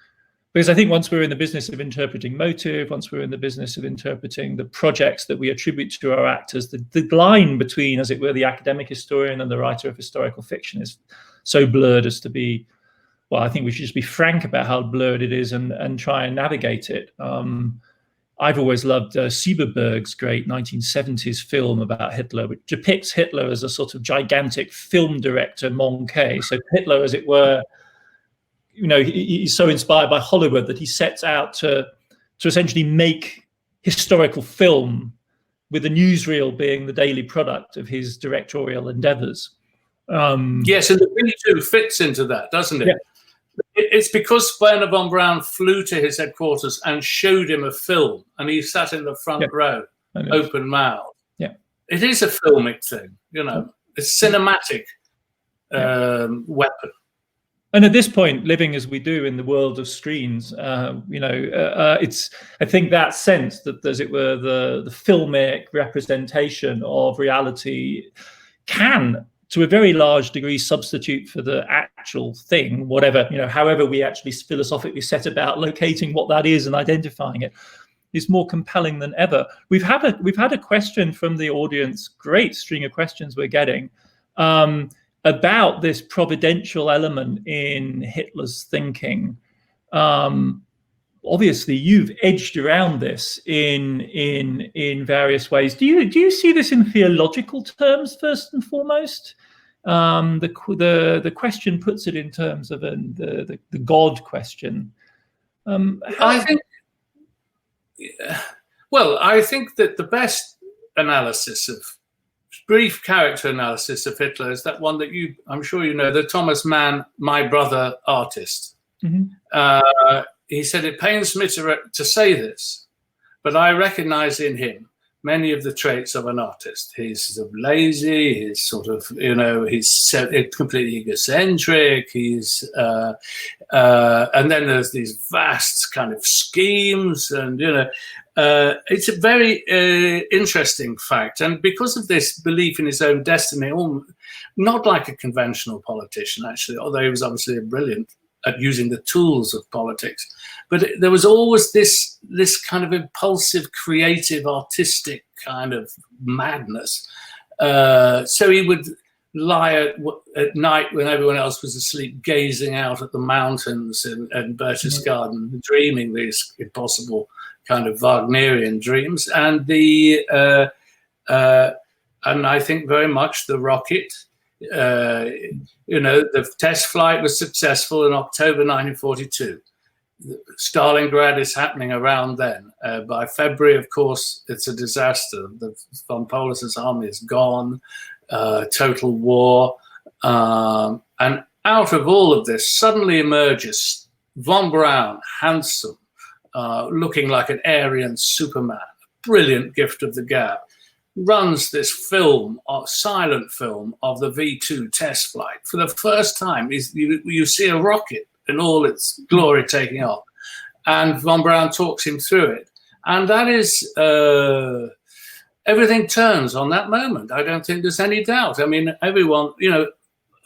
S2: Because I think once we're in the business of interpreting motive, once we're in the business of interpreting the projects that we attribute to our actors, the line between, as it were, the academic historian and the writer of historical fiction is so blurred as to be, well, I think we should just be frank about how blurred it is and try and navigate it. I've always loved Sieberberg's great 1970s film about Hitler, which depicts Hitler as a sort of gigantic film director manqué. So Hitler, as it were, he's so inspired by Hollywood that he sets out to essentially make historical film, with the newsreel being the daily product of his directorial endeavors.
S3: Yes, and the V2 fits into that, doesn't it? Yeah. It's because Werner von Braun flew to his headquarters and showed him a film, and he sat in the front row, open mouthed. Yeah, it is a filmic thing, It's cinematic weapon.
S2: And at this point, living as we do in the world of screens, it's, I think, that sense that, as it were, the filmic representation of reality can, to a very large degree, substitute for the actual thing, whatever, however we actually philosophically set about locating what that is and identifying it, is more compelling than ever. We've had a question from the audience, great string of questions we're getting, about this providential element in Hitler's thinking. Obviously, you've edged around this in various ways. Do you see this in theological terms first and foremost? The question puts it in terms of the God question.
S3: I think that the best analysis of brief character analysis of Hitler is that one that I'm sure the Thomas Mann, My Brother Artist. Mm-hmm. He said, "It pains me to say this, but I recognize in him many of the traits of an artist. He's sort of lazy, he's sort of, he's completely egocentric, he's, and then there's these vast kind of schemes, and, it's a very interesting fact. And because of this belief in his own destiny, not like a conventional politician, actually, although he was obviously brilliant at using the tools of politics, but there was always this kind of impulsive, creative, artistic kind of madness. So he would lie at night when everyone else was asleep, gazing out at the mountains in Berchtesgaden, dreaming these impossible kind of Wagnerian dreams. And and I think very much the rocket. The test flight was successful in October 1942. Stalingrad is happening around then. By February, of course, it's a disaster. The von Paulus's army is gone, total war. And out of all of this suddenly emerges von Braun, handsome, looking like an Aryan Superman, brilliant gift of the gab, runs this film, silent film of the V2 test flight. For the first time, you see a rocket in all its glory taking off. And von Braun talks him through it. And that is, everything turns on that moment. I don't think there's any doubt. I mean, everyone,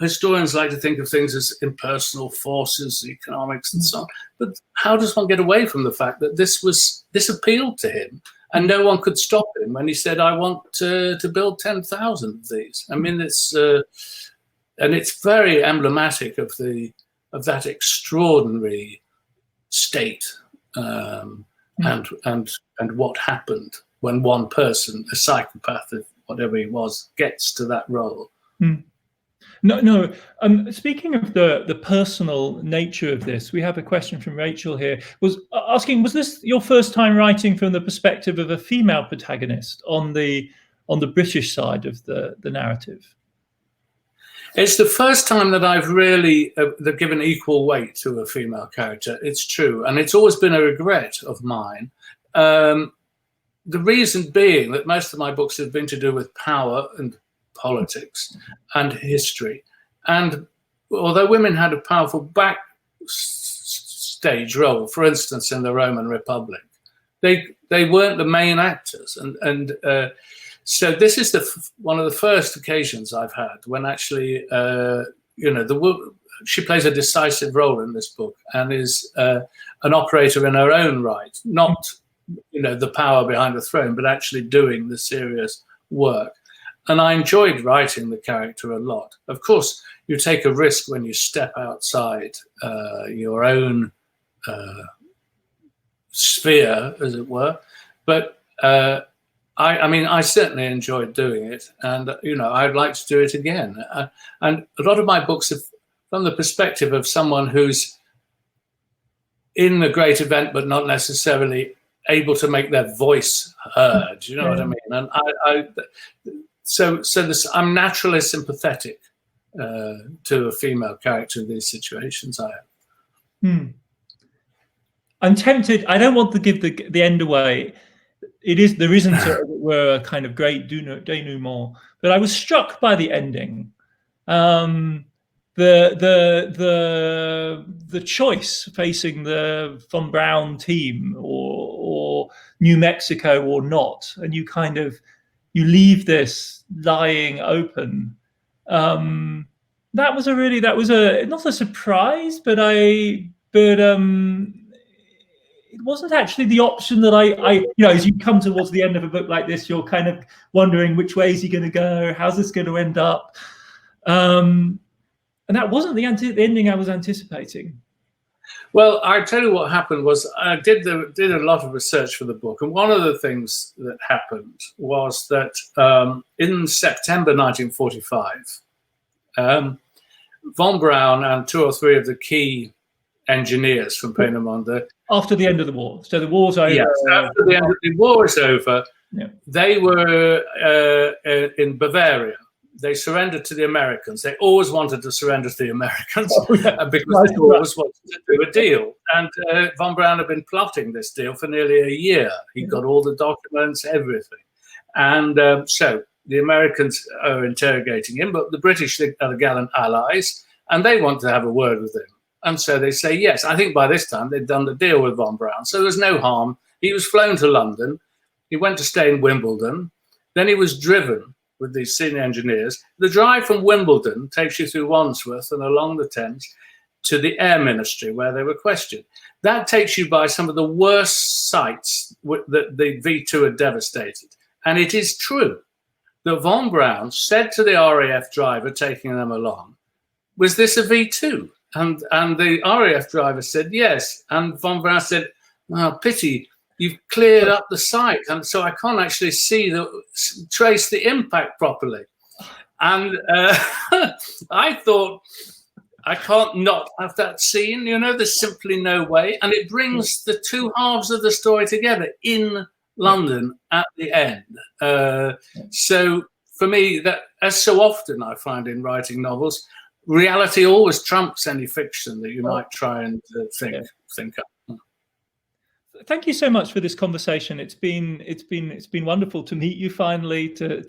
S3: historians like to think of things as impersonal forces, economics, and so on. But how does one get away from the fact that this appealed to him, and no one could stop him when he said, "I want to build 10,000 of these"? I mean, it's and it's very emblematic of that extraordinary state and what happened when one person, a psychopath, whatever he was, gets to that role.
S2: No. Speaking of the personal nature of this, we have a question from Rachel here. Was asking, was this your first time writing from the perspective of a female protagonist on the British side of the narrative?
S3: It's the first time that I've really given equal weight to a female character. It's true, and it's always been a regret of mine. The reason being that most of my books have been to do with power and politics and history. And although women had a powerful backstage role, for instance, in the Roman Republic, they weren't the main actors. So this is one of the first occasions I've had when actually, she plays a decisive role in this book and is an operator in her own right, not the power behind the throne, but actually doing the serious work. And I enjoyed writing the character a lot. Of course, you take a risk when you step outside your own sphere, as it were. But I certainly enjoyed doing it, and I'd like to do it again. And a lot of my books are from the perspective of someone who's in the great event, but not necessarily able to make their voice heard. You know what I mean? And I'm naturally sympathetic to a female character in these situations.
S2: I'm tempted. I don't want to give the end away. There isn't a kind of great denouement, but I was struck by the ending. The choice facing the von Braun team or New Mexico or not, and you leave this lying open. That was not a surprise, but it wasn't actually the option that I as you come towards the end of a book like this, you're kind of wondering which way is he going to go, how's this going to end up, and that wasn't the ending I was anticipating.
S3: Well, I tell you what happened was I did a lot of research for the book, and one of the things that happened was that in September 1945, von Braun and 2 or 3 of the key engineers from Peenemünde,
S2: after the end of the war, so the war's over.
S3: Yes, after the end of the war is over, they were in Bavaria. They surrendered to the Americans. They always wanted to surrender to the Americans because they always wanted to do a deal. And von Braun had been plotting this deal for nearly a year. He got all the documents, everything. And so the Americans are interrogating him, but the British are the gallant allies, and they want to have a word with him. And so they say yes. I think by this time they'd done the deal with von Braun, so there's no harm. He was flown to London. He went to stay in Wimbledon. Then he was driven with these senior engineers. The drive from Wimbledon takes you through Wandsworth and along the Thames to the Air Ministry, where they were questioned. That takes you by some of the worst sites that the V2 had devastated. And it is true that von Braun said to the RAF driver taking them along, "Was this a V2? And the RAF driver said yes. And von Braun said, "Oh, pity, you've cleared up the site, and so I can't actually trace the impact properly." And I thought, I can't not have that scene. There's simply no way. And it brings the two halves of the story together in London at the end. So for me, that, as so often I find in writing novels, reality always trumps any fiction that you might try and think up.
S2: Thank you so much for this conversation. It's been wonderful to meet you finally, to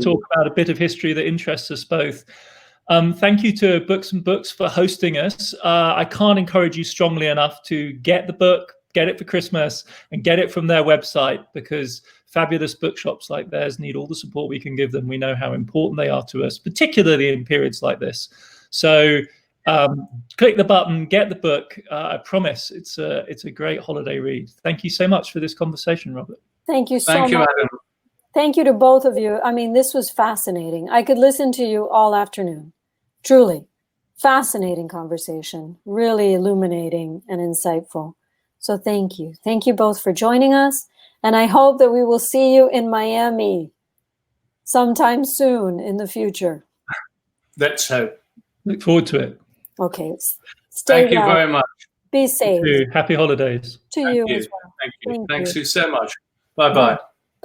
S2: talk about a bit of history that interests us both. Thank you to Books and Books for hosting us. I can't encourage you strongly enough to get the book, get it for Christmas, and get it from their website, because fabulous bookshops like theirs need all the support we can give them. We know how important they are to us, particularly in periods like this. So click the button, get the book. I promise it's a great holiday read. Thank you so much for this conversation, Robert.
S1: Thank you so much.
S3: Thank you, Adam.
S1: Thank you to both of you. I mean, this was fascinating. I could listen to you all afternoon. Truly. Fascinating conversation, really illuminating and insightful. So thank you. Thank you both for joining us. And I hope that we will see you in Miami sometime soon in the future.
S3: Let's hope.
S2: Look forward to it.
S1: Okay. Stay
S3: Thank you
S1: well.
S3: very much.
S1: Be safe.
S2: Happy holidays.
S1: To you
S3: Thank
S1: as well.
S3: Thank you.
S1: Thank
S3: Thanks
S1: you.
S3: so much. Bye-bye.